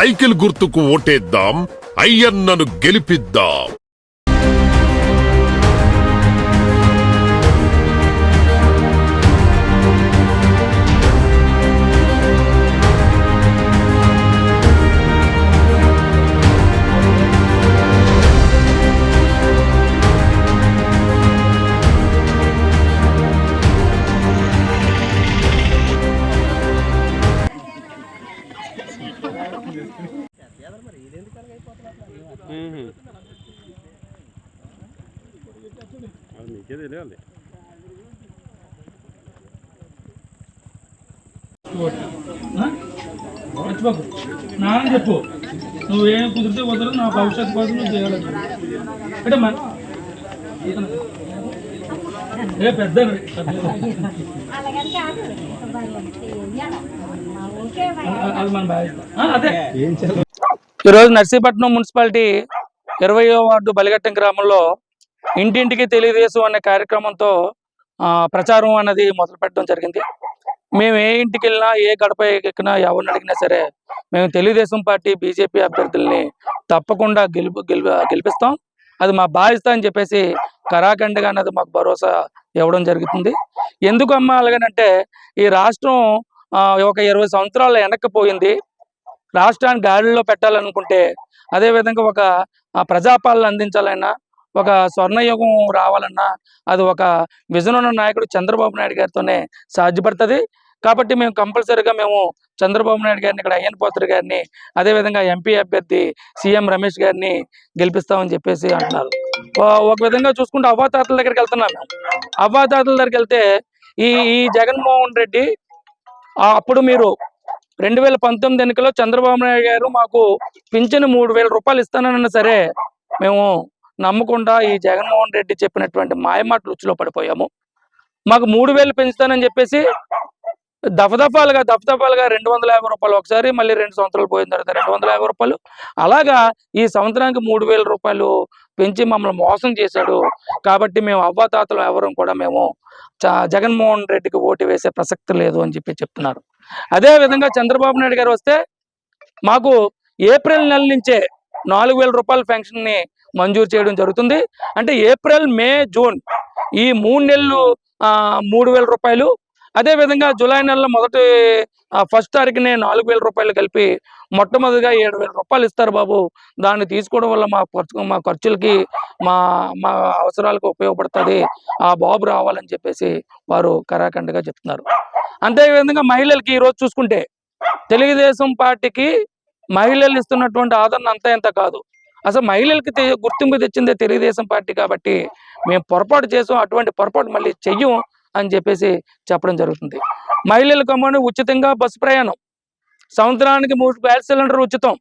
Cycle గుర్తుకు ఓటేద్దాం, అయ్యన్నను గెలిపిద్దాం. మీకే తెలియాలి. మర్చిపోకు నాన్న చెప్పు, నువ్వేం కుదిరితే కుదరదు, నా భవిష్యత్తు కోసం నువ్వు చేయాలి. అంటే పెద్ద అది మన బాధ్యత. అదే ఈరోజు నర్సీపట్నం మున్సిపాలిటీ 20వ వార్డు బలిగట్టం గ్రామంలో ఇంటింటికి తెలుగుదేశం అనే కార్యక్రమంతో ప్రచారం అన్నది మొదలు పెట్టడం జరిగింది. మేము ఏ ఇంటికి వెళ్ళినా, ఏ గడప ఎక్కినా, ఎవరిని అడిగినా సరే మేము తెలుగుదేశం పార్టీ, బీజేపీ అభ్యర్థుల్ని తప్పకుండా గెలిపిస్తాం, అది మా బాధ్యత అని చెప్పేసి కరాఖండిగా అన్నది మాకు భరోసా ఇవ్వడం జరుగుతుంది. ఎందుకమ్మా అలాగనంటే, ఈ రాష్ట్రం ఒక 20 సంవత్సరాలు వెనక్కిపోయింది. రాష్ట్రాన్ని గాడిలో పెట్టాలనుకుంటే, అదేవిధంగా ఒక ప్రజాపాలన అందించాలన్నా, ఒక స్వర్ణయుగం రావాలన్నా అది ఒక విజన్ ఉన్న నాయకుడు చంద్రబాబు నాయుడు గారితోనే సాధ్యపడుతుంది. కాబట్టి మేము కంపల్సరీగా చంద్రబాబు నాయుడు గారిని, ఇక్కడ అయ్యన్న పాత్రుడు గారిని, అదేవిధంగా ఎంపీ అభ్యర్థి సీఎం రమేష్ గారిని గెలిపిస్తామని చెప్పేసి అంటున్నారు. ఒక విధంగా చూసుకుంటే అవ్వాతాతల దగ్గరికి వెళ్తున్నాం. అవ్వాతాతల దగ్గరికి వెళ్తే ఈ జగన్మోహన్ రెడ్డి అప్పుడు మీరు 2019 ఎన్నికల్లో చంద్రబాబు నాయుడు గారు మాకు పింఛను 3000 రూపాయలు ఇస్తానన్నా సరే మేము నమ్మకుండా ఈ జగన్మోహన్ రెడ్డి చెప్పినటువంటి మాయమాటలు రుచిలో పడిపోయాము. మాకు 3000 పెంచుతానని చెప్పేసి దఫదఫాలుగా 250 రూపాయలు ఒకసారి, మళ్ళీ 2 సంవత్సరాలు పోయిన తర్వాత 250 రూపాయలు, అలాగా ఈ సంవత్సరానికి 3000 రూపాయలు పెంచి మమ్మల్ని మోసం చేశాడు. కాబట్టి మేము అవ్వాతాతలు ఎవరు కూడా జగన్మోహన్ రెడ్డికి ఓటు వేసే ప్రసక్తి లేదు అని చెప్తున్నారు. అదేవిధంగా చంద్రబాబు నాయుడు గారు వస్తే మాకు ఏప్రిల్ నెల నుంచే 4000 రూపాయల పెన్షన్ని మంజూరు చేయడం జరుగుతుంది. అంటే ఏప్రిల్, మే, జూన్ ఈ 3 నెలలు 3000 రూపాయలు. అదేవిధంగా జూలై నెలలో మొదటి 1వ తారీఖునే 4000 రూపాయలు కలిపి మొట్టమొదటిగా 7000 రూపాయలు ఇస్తారు బాబు. దాన్ని తీసుకోవడం వల్ల మా ఖర్చులకి, మా అవసరాలకు ఉపయోగపడుతుంది. ఆ బాబు రావాలని చెప్పేసి వారు కరాఖండిగా చెప్తున్నారు. అంతేవిధంగా మహిళలకి ఈరోజు చూసుకుంటే తెలుగుదేశం పార్టీకి మహిళలు ఇస్తున్నటువంటి ఆదరణ అంతా ఎంత కాదు. అసలు మహిళలకి గుర్తింపు తెచ్చిందే తెలుగుదేశం పార్టీ. కాబట్టి మేము పొరపాటు చేసాం, అటువంటి పొరపాటు మళ్ళీ చెయ్యం అని చెప్పేసి చెప్పడం జరుగుతుంది. మహిళలకు అమ్మని ఉచితంగా బస్సు ప్రయాణం, సంవత్సరానికి 3 గ్యాస్ సిలిండర్ ఉచితం.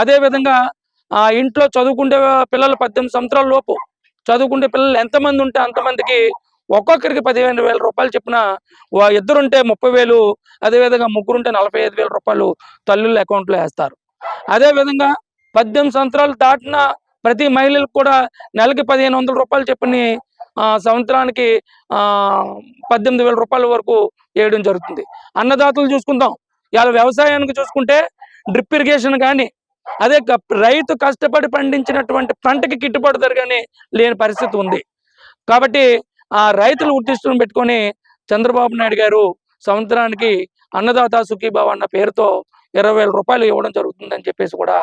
అదేవిధంగా ఇంట్లో చదువుకుంటే పిల్లలు 18 సంవత్సరాల లోపు చదువుకుంటే పిల్లలు ఎంతమంది ఉంటే అంతమందికి ఒక్కొక్కరికి 15,000 రూపాయలు చెప్పిన, ఇద్దరుంటే 30,000, అదేవిధంగా ముగ్గురుంటే 45,000 రూపాయలు తల్లుల అకౌంట్లో వేస్తారు. అదేవిధంగా 18 సంవత్సరాలు దాటిన ప్రతి మహిళలకు కూడా నెలకి 1,500 రూపాయలు చెప్పిన సంవత్సరానికి 18,000 రూపాయల వరకు వేయడం జరుగుతుంది. అన్నదాతలు చూసుకుందాం, ఇవాళ వ్యవసాయానికి చూసుకుంటే డ్రిప్ ఇరిగేషన్ కానీ, అదే రైతు కష్టపడి పండించినటువంటి పంటకి గిట్టుబాటు ధర కానీ లేని పరిస్థితి ఉంది. కాబట్టి రైతులు ఉద్దేశం పెట్టుకొని చంద్రబాబు నాయుడు గారు సంవత్సరానికి అన్నదాత సుఖీభావ అన్న పేరుతో 20,000 రూపాయలు ఇవ్వడం జరుగుతుందని చెప్పేసి కూడా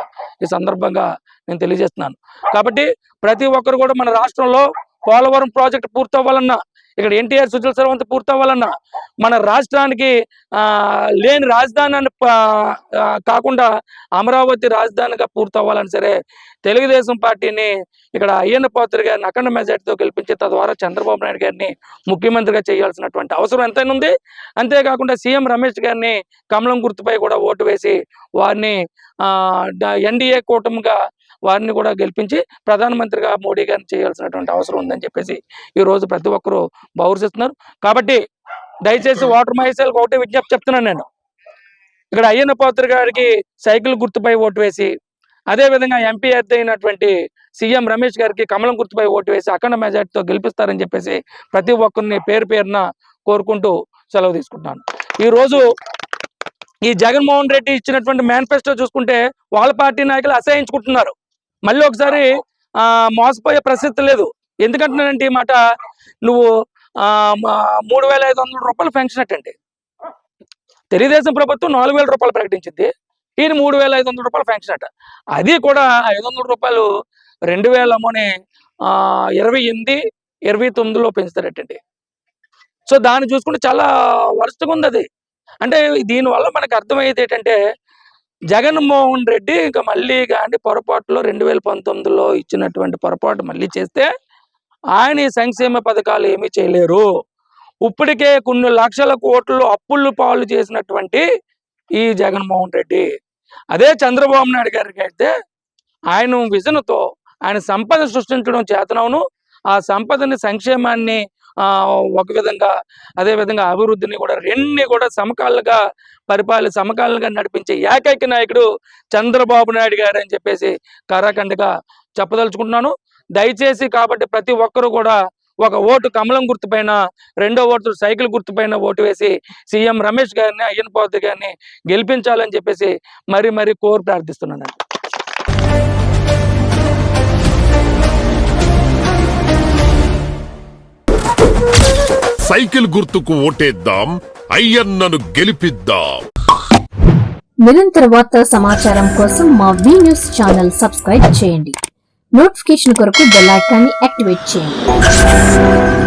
ఈ సందర్భంగా నేను తెలియజేస్తున్నాను. కాబట్టి ప్రతి ఒక్కరు కూడా మన రాష్ట్రంలో పోలవరం ప్రాజెక్టు పూర్తవ్వాలన్నా, ఇక్కడ ఎన్టీఆర్ సుజల సర్వంతి పూర్తవ్వాలన్నా, మన రాష్ట్రానికి లేని రాజధాని కాకుండా అమరావతి రాజధానిగా పూర్తవ్వాలని సరే తెలుగుదేశం పార్టీని ఇక్కడ అయ్యన్న పాత్రుడు గారిని అఖండ మెజార్టీతో గెలిపించి తద్వారా చంద్రబాబు నాయుడు గారిని ముఖ్యమంత్రిగా చేయాల్సినటువంటి అవసరం ఎంతైనా ఉంది. అంతేకాకుండా సీఎం రమేష్ గారిని కమలం గుర్తుపై కూడా ఓటు వేసి వారిని ఎన్డీఏ కూటమిగా వారిని కూడా గెలిపించి ప్రధానమంత్రిగా మోడీ గారిని చేయాల్సినటువంటి అవసరం ఉందని చెప్పేసి ఈరోజు ప్రతి ఒక్కరూ భావిస్తున్నారు. కాబట్టి దయచేసి ఓటర్ మహేశాలకు ఒకటే విజ్ఞప్తి చెప్తున్నాను. నేను ఇక్కడ అయ్యన్న పాత్రుడు గారికి సైకిల్ గుర్తుపై ఓటు వేసి, అదేవిధంగా ఎంపీ అయినటువంటి సీఎం రమేష్ గారికి కమలం గుర్తుపై ఓటు వేసి అఖండ మెజార్టీతో గెలిపిస్తారని చెప్పేసి ప్రతి ఒక్కరిని పేరున కోరుకుంటూ సెలవు తీసుకుంటున్నాను. ఈరోజు ఈ జగన్మోహన్ రెడ్డి ఇచ్చినటువంటి మేనిఫెస్టో చూసుకుంటే వాళ్ళ పార్టీ నాయకులు అసహించుకుంటున్నారు. మళ్ళీ ఒకసారి మోసపోయే ప్రసక్తి లేదు. ఎందుకంటున్నానంటే ఈ మాట, నువ్వు 3,500 రూపాయలు పెన్షన్ అట్టండి. తెలుగుదేశం ప్రభుత్వం 4,000 రూపాయలు ప్రకటించింది, ఈయన 3,500 రూపాయలు పెన్షన్ అట. అది కూడా 500 రూపాయలు 2028, 29లో పెంచుతారటండి. సో దాన్ని చూసుకుంటే చాలా వరస్ట్గా ఉంది అది. అంటే దీనివల్ల మనకు అర్థమయ్యేది ఏంటంటే, జగన్మోహన్ రెడ్డి ఇంకా మళ్ళీ కానీ పొరపాటులో 2019లో ఇచ్చినటువంటి పొరపాటు మళ్ళీ చేస్తే ఆయన ఈ సంక్షేమ పథకాలు ఏమీ చేయలేరు. ఇప్పటికే కొన్ని లక్షల కోట్లు అప్పులు పాలు చేసినటువంటి ఈ జగన్మోహన్ రెడ్డి, అదే చంద్రబాబు నాయుడు గారికి అయితే ఆయన విజన్తో ఆయన సంపద సృష్టించడం చేతనవును, ఆ సంపదని సంక్షేమాన్ని ఒక విధంగా, అదే విధంగా అభివృద్ధిని కూడా రెండిని కూడా సమకాలుగా సమకాలుగా నడిపించే ఏకైక నాయకుడు చంద్రబాబు నాయుడు గారు అని చెప్పేసి కరాఖండిగా చెప్పదలుచుకుంటున్నాను. దయచేసి కాబట్టి ప్రతి ఒక్కరూ కూడా ఒక ఓటు కమలం గుర్తుపైన, రెండో ఓటు సైకిల్ గుర్తుపైన ఓటు వేసి సీఎం రమేష్ గారిని, అయ్యన్ పాత్ర గారిని గెలిపించాలని చెప్పేసి మరీ కోరి ప్రార్థిస్తున్నాను. సైకిల్ గుర్తుకు ఓటేద్దాం, అయ్యన్నను గెలిపిద్దాం. నిరంతర వార్తా సమాచారం కోసం మా వి న్యూస్ ఛానల్ సబ్స్క్రైబ్ చేయండి. నోటిఫికేషన్ కొరకు బెల్ ఐకాన్ని యాక్టివేట్ చేయండి.